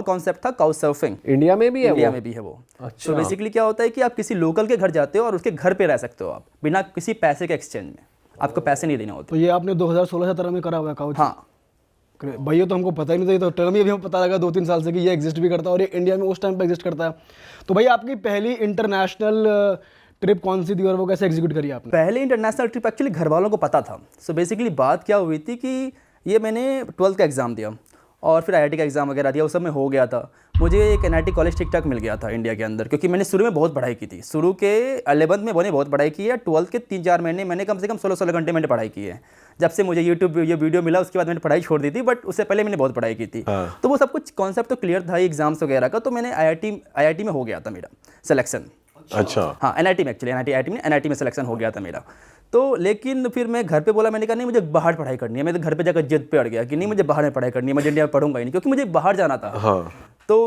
Concept था couch surfing. India में भी है? इंडिया में भी है वो। अच्छा। तो बेसिकली क्या होता है कि आप किसी लोकल के घर जाते हो और उसके घर पे रह सकते हो आप, बिना किसी पैसे के एक्सचेंज में, आपको पैसे नहीं देने होते। तो ये आपने 2016-17 में करा हुआ है काउच? हाँ भैया तो हमको पता ही नहीं था, ये तो टर्म ही अभी हमें पता लगा 2-3 साल से कि ये एग्जिस्ट भी करता है और ये इंडिया में उस टाइम पे एग्जिस्ट करता है। तो भैया आपकी पहली इंटरनेशनल ट्रिप कौन सी थी और वो कैसे एग्जीक्यूट करी आपने? पहले इंटरनेशनल ट्रिप एक्चुअली घर वालों को पता था। सो बेसिकली बात क्या हुई थी कि ये मैंने 12th का एग्ज़ाम दिया और फिर IIT का एग्ज़ाम वगैरह दिया, उस सब में हो गया था। मुझे एक NIT कॉलेज ठीक ठाक मिल गया था इंडिया के अंदर, क्योंकि मैंने शुरू में बहुत पढ़ाई की थी। शुरू के 11th में मैंने बहुत पढ़ाई की है, 12th के 3-4 महीने मैंने कम से कम 16 घंटे मैंने पढ़ाई की है। जब से मुझे यूट्यूब ये वीडियो मिला उसके बाद मैंने पढ़ाई छोड़ दी थी, बट उससे पहले मैंने बहुत पढ़ाई की थी। तो वो सब कुछ कॉन्सेप्ट तो क्लियर था एग्जाम्स वगैरह का। तो मैंने IIT में हो गया था मेरा सिलेक्शन। अच्छा। हाँ NIT में, एक्चुअली NIT में सिलेक्शन हो गया था मेरा। तो लेकिन फिर मैं घर पे बोला, मैंने कहा नहीं मुझे बाहर पढ़ाई करनी है। मैं तो घर पे जाकर जिद पे अड़ गया कि नहीं मुझे बाहर में पढ़ाई करनी है, मुझे इंडिया में पढ़ूंगा ही नहीं, क्योंकि मुझे बाहर जाना था। हाँ। तो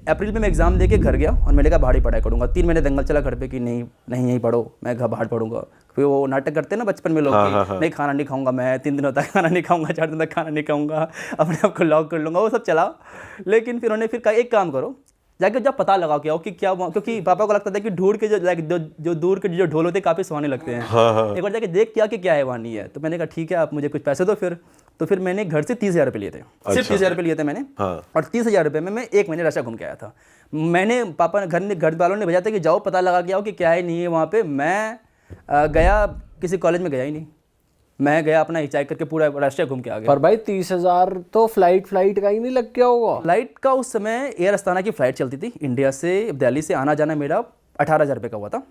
अप्रैल में मैं एग्ज़ाम दे के घर गया और मैंने कहा बाहर ही पढ़ाई करूँगा। 3 महीने दंगल चला घर पे कि नहीं नहीं यहीं पढ़ो, मैं घर बाहर पढ़ूंगा। फिर वो नाटक करते हैं ना बचपन में लोग कि नहीं खाना नहीं खाऊंगा मैं, 3 दिनों तक खाना नहीं खाऊंगा, 4 दिन तक खाना नहीं खाऊंगा, अपने आप को लॉक कर लूँगा, वो सब चला। लेकिन फिर उन्होंने फिर कहा एक काम करो, जाके जब पता लगा क्या हो कि क्या, क्योंकि पापा को लगता था कि ढूंढ के जो दूर के जो ढोल होते हैं काफ़ी सुहाने लगते हैं। एक बार जाके देख क्या है वहाँ नहीं है। तो मैंने कहा ठीक है आप मुझे कुछ पैसे दो फिर। तो फिर मैंने घर से 30,000 रुपये लिए थे। सिर्फ 30,000 रुपये लिए थे मैंने। और 30,000 रुपये में मैं 1 महीने रशिया घूम के आया था। मैंने पापा ने घर वालों ने भेजा था कि जाओ पता लगा के आओ कि क्या है नहीं है वहाँ पे। मैं गया, किसी कॉलेज में गया ही नहीं। मैं गया अपना हिचाई करके पूरा रशिया घूम के आ गया। पर भाई 30,000 तो फ्लाइट का ही नहीं लग गया होगा? फ्लाइट का उस समय एयर अस्ताना की फ़्लाइट चलती थी इंडिया से, दिल्ली से आना जाना मेरा 18,000 रुपये का हुआ था।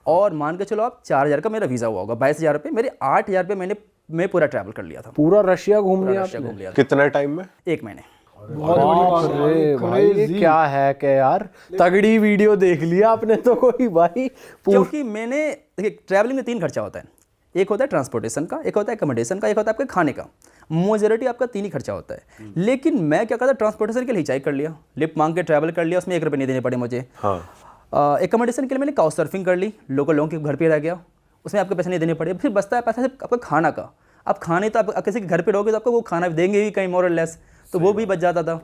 और मान के चलो आप 4,000 का मेरा वीज़ा हुआ होगा, 22,000 रुपये, मेरे 8,000 रुपये मैं पूरा ट्रैवल कर लिया था। पूरा रशिया घूम लिया? रशिया घूम लिया था। कितने टाइम में? 1 महीने। अरे भाई ये क्या है कि यार तगड़ी वीडियो देख लिया आपने तो कोई भाई। क्योंकि मैंने देखिए ट्रैवलिंग में 3 खर्चा होता है। एक होता है ट्रांसपोर्टेशन का, एक होता है एकोमोडेशन का, एक होता है आपके खाने का। मेजॉरिटी आपका 3 ही खर्चा होता है। लेकिन मैं क्या करता, ट्रांसपोर्टेशन के लिए हिचाई कर लिया, लिफ्ट मांग के ट्रैवल कर लिया, उसमें 1 रुपये नहीं देने पड़े मुझे। एकोमोडेशन के लिए मैंने काउच सर्फिंग कर ली, लोकल लोगों के घर पे रह गया, उसमें आपको पैसे नहीं देने पड़े। फिर बचता है पैसा सिर्फ आपका खाना का। आप खाने तो आप किसी के घर पे रहोगे तो आपको वो खाना देंगे ही कहीं मोर और लेस, तो वो भी बच जाता था।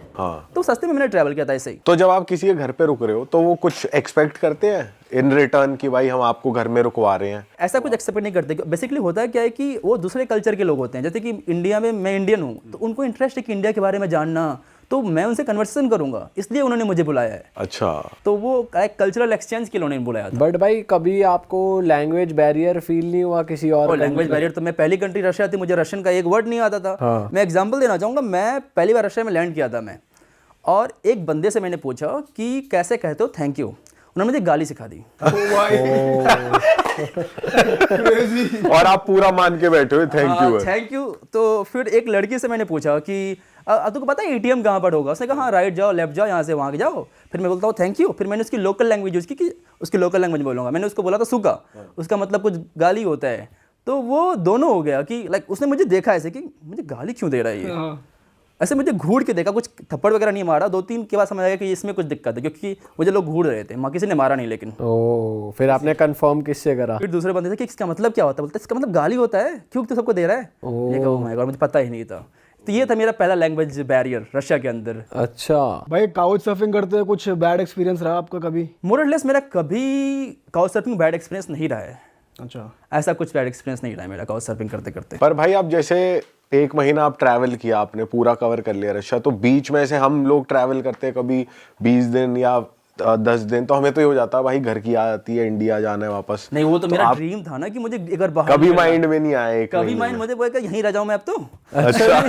तो सस्ते में मैंने ट्रैवल किया था ऐसे ही। तो जब आप किसी के घर पे रुक रहे हो तो वो कुछ एक्सपेक्ट करते हैं इन रिटर्न कि भाई हम आपको घर में रुकवा रहे हैं? ऐसा कुछ एक्सपेक्ट नहीं करते। बेसिकली होता है क्या है कि वो दूसरे कल्चर के लोग होते हैं। जैसे कि इंडिया में मैं इंडियन हूँ, तो उनको इंटरेस्ट है कि इंडिया के बारे में जानना, तो मैं उनसे कन्वर्सेशन करूंगा, इसलिए उन्होंने मुझे बुलाया है। अच्छा। तो वो एक कल्चरल एक्सचेंज के लिए उन्होंने बुलाया था। बट भाई कभी आपको लैंग्वेज बैरियर फील नहीं हुआ किसी और? लैंग्वेज बैरियर तो मैं पहली कंट्री रशिया थी, मुझे रशियन का एक वर्ड नहीं आता था। मैं एग्जांपल देना चाहूँगा, मैं पहली बार रशिया में लैंड किया था मैं, और एक बंदे से मैंने पूछा कि कैसे कहते हो थैंक यू, उन्होंने मुझे गाली सिखा दी। और आप पूरा मान के बैठे हुए थैंक यू। तो फिर एक लड़की से मैंने पूछा कि तुमको पता है ATM कहाँ पर होगा? उसने कहा हाँ राइट जाओ, लेफ्ट जाओ, यहाँ से वहाँ जाओ। फिर मैं बोलता हूँ थैंक यू। फिर मैंने उसकी लोकल लैंग्वेज यूज़ की कि उसकी लोकल लैंग्वेज बोलूँगा। मैंने उसको बोला था सुगा, उसका मतलब कुछ गाली होता है। तो वो दोनों हो गया कि लाइक उसने मुझे देखा ऐसे कि मुझे गाली क्यों दे रहा है ये, ऐसे मुझे घूर के देखा, कुछ थप्पड़ वगैरह नहीं मारा। 2-3 के बाद समझ आया कि इसमें कुछ दिक्कत है, क्योंकि मुझे लोग घूर रहे थे, माँ किसी ने मारा नहीं। लेकिन फिर आपने कंफर्म किससे करा? फिर दूसरे बंदे से कि इसका मतलब क्या होता है? बोलते इसका मतलब गाली होता है, क्यों तो सबको दे रहा है। ओह माय गॉड, मुझे पता ही नहीं था। तो ये था मेरा पहला लैंग्वेज बैरियर रशिया के अंदर। अच्छा भाई काउच सर्फिंग करते हैं, कुछ बैड एक्सपीरियंस रहा आपका कभी? मोर और लेस मेरा कभी काउच सर्फिंग बैड एक्सपीरियंस नहीं रहा है। अच्छा, ऐसा कुछ बैड एक्सपीरियंस नहीं रहा है मेरा काउच सर्फिंग करते करते। पर भाई आप जैसे 1 महीना आप ट्रैवल किया, आपने पूरा कवर कर लिया रशिया, तो बीच में से हम लोग ट्रैवल करते हैं कभी 20 दिन या 10 दिन, तो हमें तो ये हो जाता है भाई घर की याद आती है, इंडिया जाना है वापस। नहीं वो तो मेरा ड्रीम था ना कि मुझे एक बार बाहर, कभी माइंड में नहीं आया? कभी माइंड मुझे बोला कि यहीं रह जाऊं मैं अब तो। अच्छा।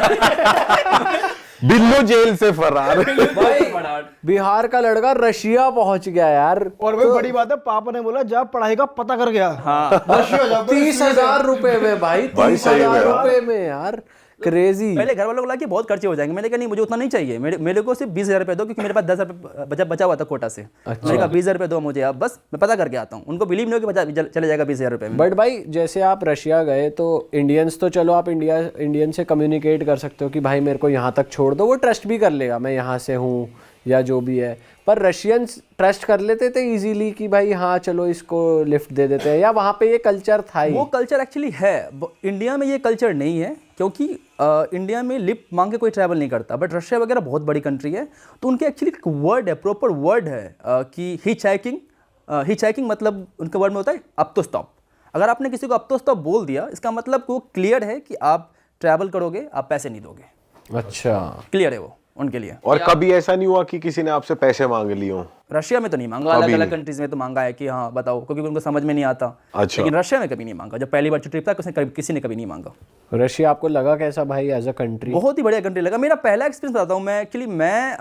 बिल्लो जेल से फरार। भाई बिहार का लड़का रशिया पहुंच गया यार। और भाई बड़ी बात है, पापा ने बोला जा पढ़ाई का पता कर गया। हाँ। रशिया जा 30,000 रुपए में भाई, 30,000 रुपए में यार, क्रेजी। पहले घर वालों को लगा कि बहुत खर्चे हो जाएंगे। मैंने कहा नहीं मुझे उतना नहीं चाहिए, मेरे को सिर्फ 20,000 रुपये दो, क्योंकि मेरे पास 10,000 रुपये बचा हुआ था कोटा से। मैंने कहा 20,000 रुपये दो मुझे, अब बस मैं पता करके आता हूँ। उनको बिलीव नहीं हो कि चले जाएगा 20,000 रुपये में। बट भाई जैसे आप रशिया गए तो इंडियंस तो चलो आप इंडियन से कम्युनिकेट कर सकते हो कि भाई मेरे को यहाँ तक छोड़ दो, वो ट्रस्ट भी कर लेगा मैं यहाँ से हूँ या जो भी है। पर रशियंस ट्रस्ट कर लेते थे इजीली कि भाई हाँ चलो इसको लिफ्ट दे देते हैं, या वहाँ पे ये कल्चर था ही? वो कल्चर एक्चुअली है, इंडिया में ये कल्चर नहीं है, क्योंकि इंडिया में लिप मांग के कोई ट्रैवल नहीं करता, बट रशिया वगैरह बहुत बड़ी कंट्री है, तो उनके एक्चुअली एक वर्ड है, प्रॉपर वर्ड है कि हिचहाइकिंग मतलब उनके वर्ड में होता है अप तो स्टॉप। अगर आपने किसी को अप तो स्टॉप बोल दिया, इसका मतलब वो क्लियर है कि आप ट्रैवल करोगे, आप पैसे नहीं दोगे। अच्छा, क्लियर है वो उनके लिए। और कभी ऐसा नहीं हुआ कि किसी ने आपसे पैसे मांग लिए हो? रशिया में तो नहीं मांगा, अलग अलग कंट्रीज में तो मांगा है कि हाँ बताओ, क्योंकि उनको समझ में नहीं आता। अच्छा। लेकिन रशिया में कभी नहीं मांगा। जब पहली बार ट्रिप था किसी ने कभी नहीं मांगा। रशिया आपको लगा कैसा भाई एज अ कंट्री? बहुत ही बढ़िया कंट्री लगा। मेरा पहला एक्सपीरियंस बताता हूँ मैं। एक्चुअली मैं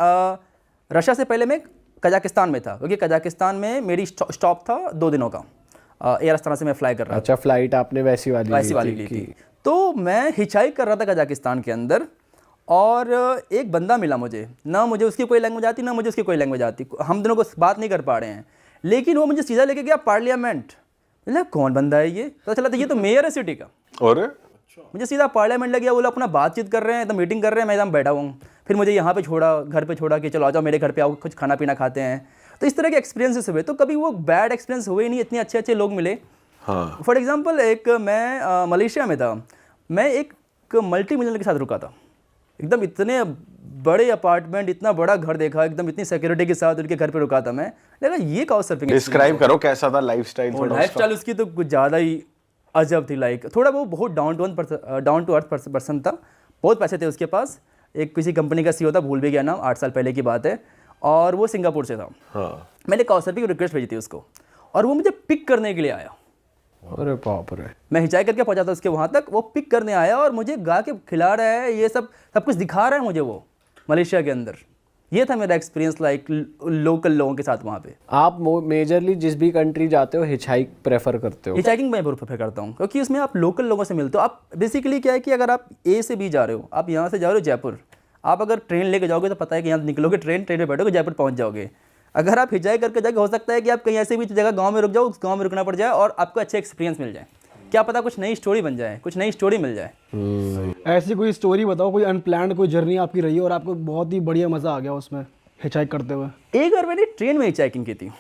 रशिया से पहले मैं कजाकिस्तान में था, क्योंकि कजाकिस्तान में मेरी स्टॉप था 2 दिनों का। एयर अस्थाना से मैं फ्लाई कर रहा था। अच्छा, फ्लाइट आपने वैसी वाली ली थी। तो मैं हिचाइक कर रहा था कजाकिस्तान के अंदर, और एक बंदा मिला मुझे, ना मुझे उसकी कोई लैंग्वेज आती, ना मुझे उसकी कोई लैंग्वेज आती, हम दोनों को बात नहीं कर पा रहे हैं, लेकिन वो मुझे सीधा लेके गया पार्लियामेंट। मतलब कौन बंदा है ये? तो चला था ये तो मेयर है सिटी का। और मुझे सीधा पार्लियामेंट लग गया। वो लोग अपना बातचीत कर रहे हैं, एकदम मीटिंग कर रहे हैं, मैं एकदम बैठा हूँ। फिर मुझे यहाँ पे छोड़ा, घर पे छोड़ा कि चलो आ जाओ मेरे घर पे आओ, कुछ खाना पीना खाते हैं। तो इस तरह के एक्सपीरियंसेस हुए। तो कभी वो बैड एक्सपीरियंस हुए ही नहीं, इतने अच्छे अच्छे लोग मिले। हाँ। फॉर एग्जाम्पल एक मैं मलेशिया में था, मैं एक मल्टी मिलियनर के साथ रुका था। एकदम इतने बड़े अपार्टमेंट, इतना बड़ा घर देखा, एकदम इतनी सिक्योरिटी के साथ उनके घर पे रुका था मैं। लगा ये काउच सर्फिंग। डिस्क्राइब करो कैसा था लाइफस्टाइल? लाइफस्टाइल उसकी तो कुछ ज़्यादा ही अजब थी। लाइक थोड़ा वो बहुत डाउन टू अर्थ पर्सन था। बहुत पैसे थे उसके पास। एक किसी कंपनी का सीईओ था, भूल भी गया नाम, 8 साल पहले की बात है, और वो सिंगापुर से था। हाँ। मैंने काउच सर्फिंग की रिक्वेस्ट भेजी थी उसको, और वो मुझे पिक करने के लिए आया। अरे बाप रे। मैं हिचाई करके पहुंचा था उसके वहाँ तक, वो पिक करने आया और मुझे गा के खिला रहा है, ये सब कुछ दिखा रहा है मुझे वो मलेशिया के अंदर। ये था मेरा एक्सपीरियंस लाइक लोकल लोगों के साथ वहाँ पे। आप मेजरली जिस भी कंट्री जाते हो हिचहाइक प्रेफर करते हो? हिचहाइकिंग मैं प्रेफर करता हूँ, क्योंकि उसमें आप लोकल लोगों से मिलते हो। आप बेसिकली क्या है कि अगर आप ए से बी जा रहे हो, आप यहाँ से जा रहे हो जयपुर, आप अगर ट्रेन लेके जाओगे तो पता है कि यहाँ निकलोगे, ट्रेन में बैठोगे, जयपुर पहुँच जाओगे। अगर आप हिचाई करके जाके, हो सकता है कि आप कहीं ऐसे भी जगह गाँव में रुक जाओ, उस गाँव में रुकना पड़ जाए और आपको अच्छा एक्सपीरियंस मिल जाए। क्या पता कुछ नई स्टोरी बन जाए, कुछ नई स्टोरी मिल जाए। ऐसी कोई स्टोरी बताओ, कोई अनप्लान्ड कोई जर्नी आपकी रही है और आपको बहुत ही बढ़िया मज़ा आ गया उसमें हिचहाइक करते हुए? एक बार मैंने ट्रेन में हिचहाइकिंग की थी।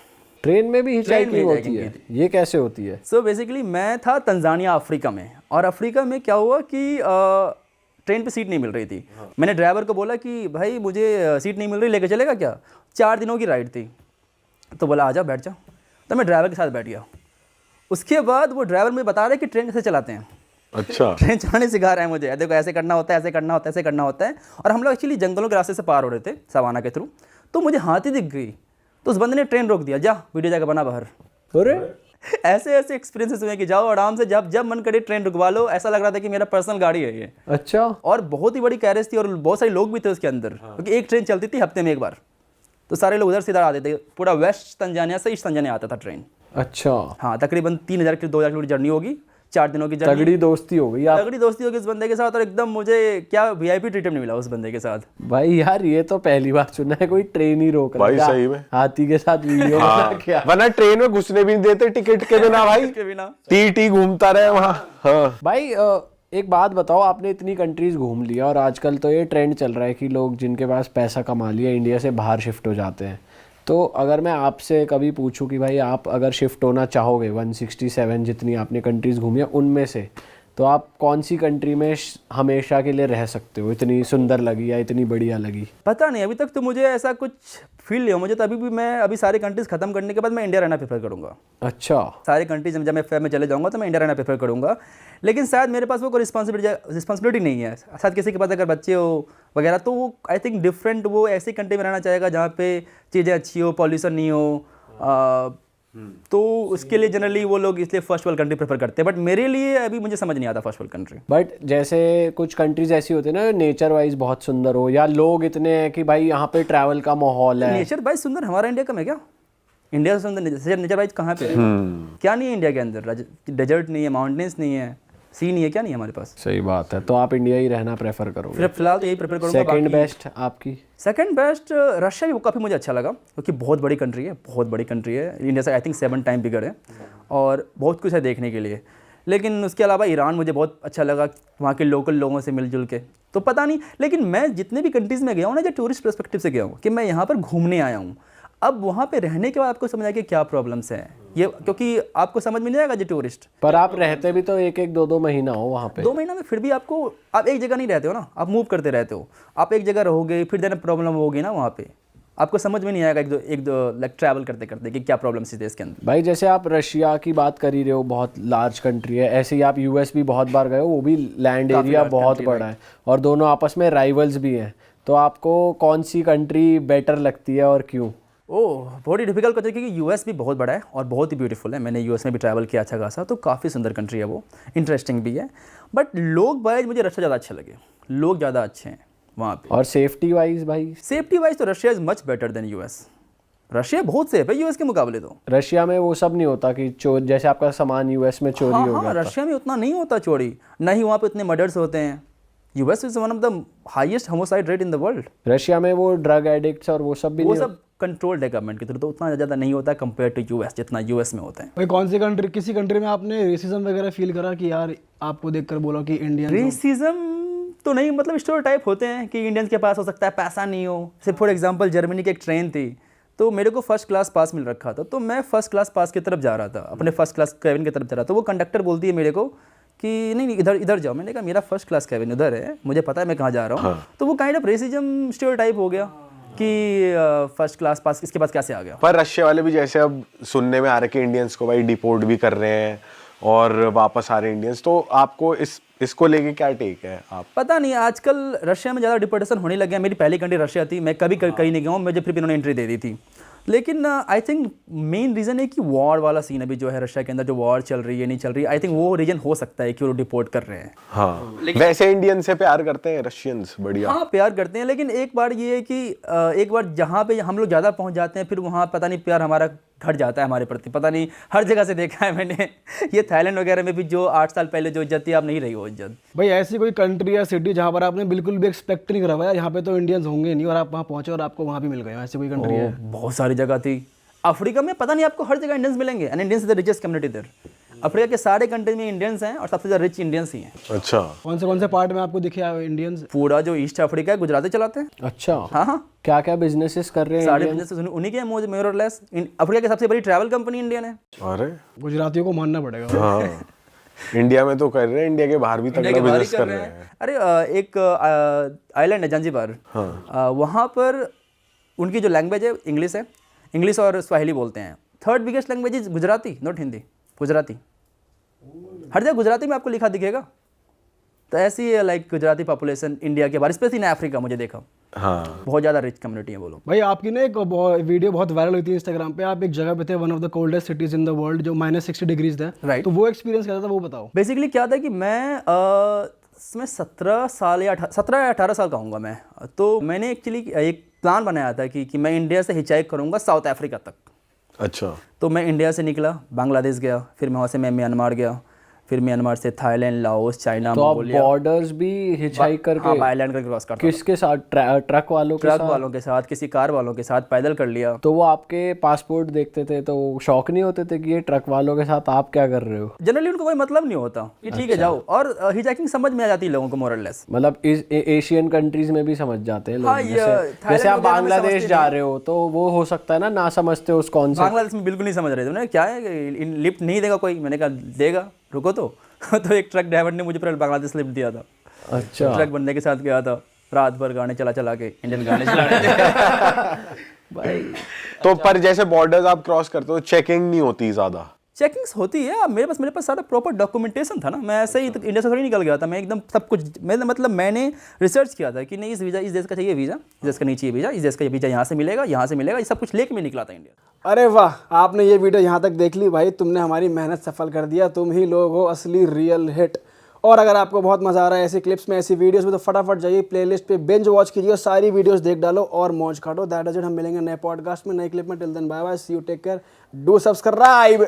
ट्रेन में भी हिचहाइकिंग होती हिचहाइकिंग है? ये कैसे होती है? सो बेसिकली मैं था तंजानिया, अफ्रीका में, और अफ्रीका में क्या हुआ कि ट्रेन पे सीट नहीं मिल रही थी। मैंने ड्राइवर को बोला कि भाई मुझे सीट नहीं मिल रही, लेके चलेगा क्या? 4 दिनों की राइड थी। तो बोला आजा बैठ जा। तो मैं ड्राइवर के साथ बैठ गया। उसके बाद वो ड्राइवर मुझे बता रहा है कि ट्रेन कैसे चलाते हैं। अच्छा। ट्रेन चलाने सिखा रहा है मुझे, देखो ऐसे करना होता है, ऐसे करना होता है, ऐसे करना होता है। और हम लोग एक्चुअली जंगलों के रास्ते से पार हो रहे थे सवाना के थ्रू। तो मुझे हाथी दिख गई, तो उस बंदे ने ट्रेन रोक दिया, जा वीडियो जाकर बना बाहर। अरे ऐसे ऐसे एक्सपीरियंसेस हुए कि जाओ आराम से, जब मन करे ट्रेन रुकवा लो। ऐसा लग रहा था कि मेरा पर्सनल गाड़ी है ये। अच्छा। और बहुत ही बड़ी कैरेज थी और बहुत सारे लोग भी थे उसके अंदर, क्योंकि एक ट्रेन चलती थी हफ्ते में एक बार। तो सारे लोग उधर से इधर आते थे। पूरा वेस्ट तंजानिया से ईस्ट तंजानिया आता था ट्रेन। अच्छा। हाँ, तकरीबन 3000 की 2000 किलोमीटर जर्नी होगी, 4 दिनों की जर्नी। तगड़ी दोस्ती हो गई आप? तगड़ी दोस्ती होगी इस बंदे के साथ, और एकदम मुझे क्या वीआईपी ट्रीटमेंट मिला उस बंदे के साथ। भाई यार ये तो पहली बार सुना है कोई ट्रेन ही रोक भाई रहा है। सही में। हाथी के साथ वीडियो बना क्या? वरना ट्रेन में घुसने भी नहीं देते टिकट के बिना भाई, के बिना टी घूमता रहे वहाँ। हाँ। भाई एक बात बताओ, आपने इतनी कंट्रीज घूम लिया और आजकल तो ये ट्रेंड चल रहा है कि लोग जिनके पास पैसा कमा लिया इंडिया से बाहर शिफ्ट हो जाते हैं। तो अगर मैं आपसे कभी पूछूं कि भाई आप अगर शिफ्ट होना चाहोगे 167 जितनी आपने कंट्रीज़ घूमी है उनमें से, तो आप कौन सी कंट्री में हमेशा के लिए रह सकते हो? इतनी सुंदर लगी या इतनी बढ़िया लगी? पता नहीं, अभी तक तो मुझे ऐसा कुछ फील नहीं हो। मुझे तो अभी सारी कंट्रीज खत्म करने के बाद मैं इंडिया रहना प्रेफर करूँगा। अच्छा। सारे कंट्रीज जब मैं फेयर में चले जाऊँगा तो मैं इंडिया रहना प्रेफर करूँगा। लेकिन शायद मेरे पास वो कोई रिस्पॉन्सिबिलिटी नहीं है। शायद किसी के पास अगर बच्चे हो वगैरह, तो वो आई थिंक डिफरेंट, वो ऐसी कंट्री में रहना चाहेगा जहाँ पे चीज़ें अच्छी हो, पॉल्यूशन नहीं हो। तो उसके लिए जनरली वो लोग इसलिए फर्स्ट वर्ल्ड कंट्री प्रेफर करते हैं। बट मेरे लिए अभी मुझे समझ नहीं आता फर्स्ट वर्ल्ड कंट्री। बट जैसे कुछ कंट्रीज ऐसी होती है ना नेचर वाइज बहुत सुंदर हो, या लोग इतने हैं कि भाई यहाँ पे ट्रैवल का माहौल है। नेचर वाइज सुंदर हमारा इंडिया कम है क्या? इंडिया से सुंदर नेचर वाइज कहाँ पे है? क्या नहीं है इंडिया के अंदर? डेजर्ट नहीं है, माउंटेन्स नहीं है, सी नहीं है, क्या नहीं है हमारे पास? सही बात है। तो आप इंडिया ही रहना प्रेफर करोगे? फिर फिलहाल तो यही प्रेफर करूँगा। सेकंड बेस्ट आपकी? सेकंड बेस्ट रशिया भी काफ़ी मुझे अच्छा लगा, क्योंकि बहुत बड़ी कंट्री है, बहुत बड़ी कंट्री है। इंडिया से आई थिंक 7 टाइम बिगर है और बहुत कुछ है देखने के लिए। लेकिन उसके अलावा ईरान मुझे बहुत अच्छा लगा, वहाँ के लोकल लोगों से मिलजुल के। तो पता नहीं, लेकिन मैं जितने भी कंट्रीज़ में गया हूँ ना, जो टूरिस्ट पर्सपेक्टिव से गया हूँ कि मैं यहाँ पर घूमने आया हूँ। अब वहाँ पे रहने के बाद आपको समझ आएगा कि क्या प्रॉब्लम्स हैं ये, क्योंकि आपको समझ में नहीं आएगा जो टूरिस्ट। पर आप रहते भी तो एक दो महीना हो वहाँ पे। 2 महीना में फिर भी आपको, आप एक जगह नहीं रहते हो ना, आप मूव करते रहते हो। आप एक जगह रहोगे फिर देना प्रॉब्लम होगी ना वहाँ पे, आपको समझ में नहीं आएगा एक दो लाइक ट्रैवल करते करते कि क्या प्रॉब्लम्स है इसके अंदर। भाई जैसे आप रशिया की बात कर ही रहे हो, बहुत लार्ज कंट्री है, ऐसे ही आप यूएस भी बहुत बार गए हो, वो भी लैंड एरिया बहुत बड़ा है और दोनों आपस में राइवल्स भी हैं। तो आपको कौन सी कंट्री बेटर लगती है और क्यों? ओह, बहुत ही डिफिकल्ट क्वेश्चन, क्योंकि यूएस भी बहुत बड़ा है और बहुत ही ब्यूटीफुल है। मैंने यूएस में भी ट्रैवल किया अच्छा खासा, तो काफ़ी सुंदर कंट्री है वो, इंटरेस्टिंग भी है। बट लोग वाइज मुझे रशिया ज़्यादा अच्छे लगे, लोग ज़्यादा अच्छे हैं वहाँ पे। और सेफ्टी वाइज भाई? सेफ्टी वाइज तो Russia is much better than US. Russia बहुत सेफ है यूएस के मुकाबले। तो रशिया में वो सब नहीं होता कि चोर, जैसे आपका सामान यूएस में चोरी हो गया था। रशिया में उतना नहीं होता चोरी, ना ही वहाँ पे उतने मर्डर्स होते हैं। US is one of the highest homicide rate in the world. Russia में वो ड्रग एडिक्ट्स और वो सब भी वो नहीं सब कंट्रोल्ड है गवर्नमेंट के थ्रू, तो उतना ज़्यादा नहीं होता कंपेयर टू यूएस जितना यूएस में होता है। भाई कौन सी कंट्री, किसी कंट्री में आपने रेसिज्म वगैरह फील करा कि यार आपको देखकर बोला कि इंडियन? रेसिज्म तो नहीं, मतलब स्टीरियोटाइप होते हैं कि इंडियंस के पास हो सकता है पैसा नहीं हो। जैसे फॉर एग्जांपल जर्मनी की एक ट्रेन थी, तो मेरे को फर्स्ट क्लास पास मिल रखा था, तो मैं फर्स्ट क्लास पास की तरफ जा रहा था, अपने फर्स्ट क्लास कैबिन की तरफ जा रहा था। तो वो कंडक्टर बोलती है मेरे को कि नहीं इधर इधर जाओ। मैंने कहा मेरा फर्स्ट क्लास कैबिन उधर है, मुझे पता है मैं कहाँ जा रहा हूँ। तो वो काइंड ऑफ रेसिज्म स्टीरियोटाइप हो गया कि फर्स्ट क्लास पास इसके पास कैसे आ गया। पर रशिया वाले भी जैसे अब सुनने में आ रहा है कि इंडियंस को भाई डिपोर्ट भी कर रहे हैं और वापस आ रहे हैं इंडियंस, तो आपको इसको लेके क्या टेक है आप? पता नहीं, आजकल रशिया में ज़्यादा डिपोर्टेशन होने लग गया। मेरी पहली कंट्री रशिया थी, मैं कभी कहीं नहीं गया हूँ, मुझे फिर भी इन्होंने एंट्री दे दी थी। लेकिन आई थिंक मेन रीज़न है कि वॉर वाला सीन अभी जो है रशिया के अंदर, जो वॉर चल रही है नहीं चल रही, आई थिंक वो रीजन हो सकता है कि वो डिपोर्ट कर रहे हैं। हाँ, वैसे इंडियन से प्यार करते हैं रशियंस? बढ़िया। हाँ प्यार करते हैं, लेकिन एक बार ये है कि एक बार जहाँ पे हम लोग ज़्यादा पहुँच जाते हैं, फिर वहाँ पता नहीं प्यार हमारा घट जाता है हमारे प्रति। पता नहीं, हर जगह से देखा है मैंने। ये थाईलैंड वगैरह में भी जो 8 साल पहले जो इज्जत थी, अब नहीं रही वो इज्जत। भाई ऐसी कोई कंट्री या सिटी जहाँ पर आपने बिल्कुल भी एक्सपेक्ट नहीं करा हुआ यार यहाँ पे तो इंडियंस होंगे नहीं, और आप वहाँ पहुँचे और आपको वहाँ भी मिल गए, ऐसी कोई कंट्री है? बहुत सारी जगह थी। अफ्रीका में पता नहीं आपको हर जगह इंडियंस मिलेंगे, and Indians is the richest community there. Africa के सारे कंट्री में इंडियंस हैं और सबसे ज़्यादा रिच इंडियंस ही हैं। अच्छा, कौन से पार्ट में आपको दिखे इंडियंस? पूरा जो ईस्ट अफ्रीका है गुजराती चलाते हैं। अच्छा, हाँ, क्या क्या बिजनेसेस कर रहे हैं? सारे बिजनेस उन्हीं के हैं मोर और लेस। अफ्रीका की सबसे बड़ी ट्रैवल कंपनी इंडियन है। अरे गुजरातियों को मानना पड़ेगा। हाँ, इंडिया में तो कर रहे हैं, इंडिया के बाहर भी तगड़ा बिजनेस कर रहे हैं। अरे एक आइलैंड है जंजीबार, वहाँ पर उनकी जो लैंग्वेज है इंग्लिश है, इंग्लिश और स्वाहिली बोलते हैं। 3rd biggest language is Gujarati, not Hindi, Gujarati. हर जगह गुजराती में आपको लिखा दिखेगा। तो ऐसी है लाइक गुजराती पॉपुलेशन इंडिया के बाहर, स्पेशली इन अफ्रीका मुझे देखा। हाँ, बहुत ज़्यादा रिच कम्युनिटी है वो लोग। भाई आपकी ना एक वीडियो बहुत वायरल हुई थी इंस्टाग्राम पे, आप एक जगह पे थे, one of the coldest cities in the world, जो -60 डिग्रीज थे। Right. तो वो एक्सपीरियंस कैसा था वो बताओ। बेसिकली क्या था कि मैं 17 साल या 17 या 18 साल का हूँगा मैं। तो मैंने एक्चुअली एक प्लान बनाया था कि मैं इंडिया से हिचाइक करूँगा साउथ अफ्रीका तक। अच्छा। तो मैं इंडिया से निकला, बांग्लादेश गया, फिर मैं वहाँ से मैं म्यांमार गया, फिर म्यांमार से थाईलैंड, लाओस, चाइना, तो आप मंगोलिया। बॉर्डर्स भी हिचहाइक करके? हाँ, आइलैंड करके क्रॉस करता। किसके साथ? ट्रक वालों के ट्रक साथ? वालों के साथ, किसी कार वालों के साथ, पैदल कर लिया। तो वो आपके पासपोर्ट देखते थे तो शौक नहीं होते थे कि ये ट्रक वालों के साथ आप क्या कर रहे हो? जनरली उनको कोई मतलब नहीं होता कि ठीक है जाओ, और हिचहाइकिंग समझ में आ जाती है लोगों को मोर और लेस। मतलब इस एशियन कंट्रीज में भी समझ जाते हैं लोग। हाँ, ये जैसे आप थाईलैंड वगैरह में बांग्लादेश समझते जा रहे हो तो वो हो सकता है ना समझते हो उस कॉन्सेप्ट। बांग्लादेश में बिल्कुल नहीं समझ रहे थे। उन्होंने क्या है, लिफ्ट नहीं देगा कोई। मैंने कहा देगा, रुको तो। तो एक ट्रक ड्राइवर ने मुझे पूरा बांग्लादेश लिफ्ट दिया था। अच्छा। ट्रक बंदे के साथ गया था, रात भर गाने चला चला के इंडियन गाने चला रहे थे। भाई तो पर जैसे बॉर्डर्स आप क्रॉस करते हो, चेकिंग नहीं होती ज्यादा? चेकिंग्स होती है। अब मेरे पास सारा प्रॉपर डॉक्यूमेंटेशन था ना। मैं ऐसे ही इंडिया से थोड़ी निकल गया था, मैं एकदम सब कुछ, मैंने रिसर्च किया था कि नहीं इस वीज़ा, इस देश का चाहिए वीज़ा, इस देश का नहीं चाहिए वीज़ा, इस देश का वीज़ा यहाँ से मिलेगा, ये सब कुछ लेके मैं निकला था इंडिया। अरे वाह, आपने ये वीडियो यहाँ तक देख ली भाई, तुमने हमारी मेहनत सफल कर दिया। तुम ही लोग हो असली रियल हिट। और अगर आपको बहुत मजा आ रहा है ऐसी क्लिप्स में, ऐसी वीडियोस में, तो फटाफट जाइए प्लेलिस्ट पे, बिंज वॉच कीजिए, सारी वीडियोस देख डालो और मौज काटो। That is it. हम मिलेंगे नए पॉडकास्ट में, नए क्लिप में। Till then bye bye, see you, take care, do subscribe.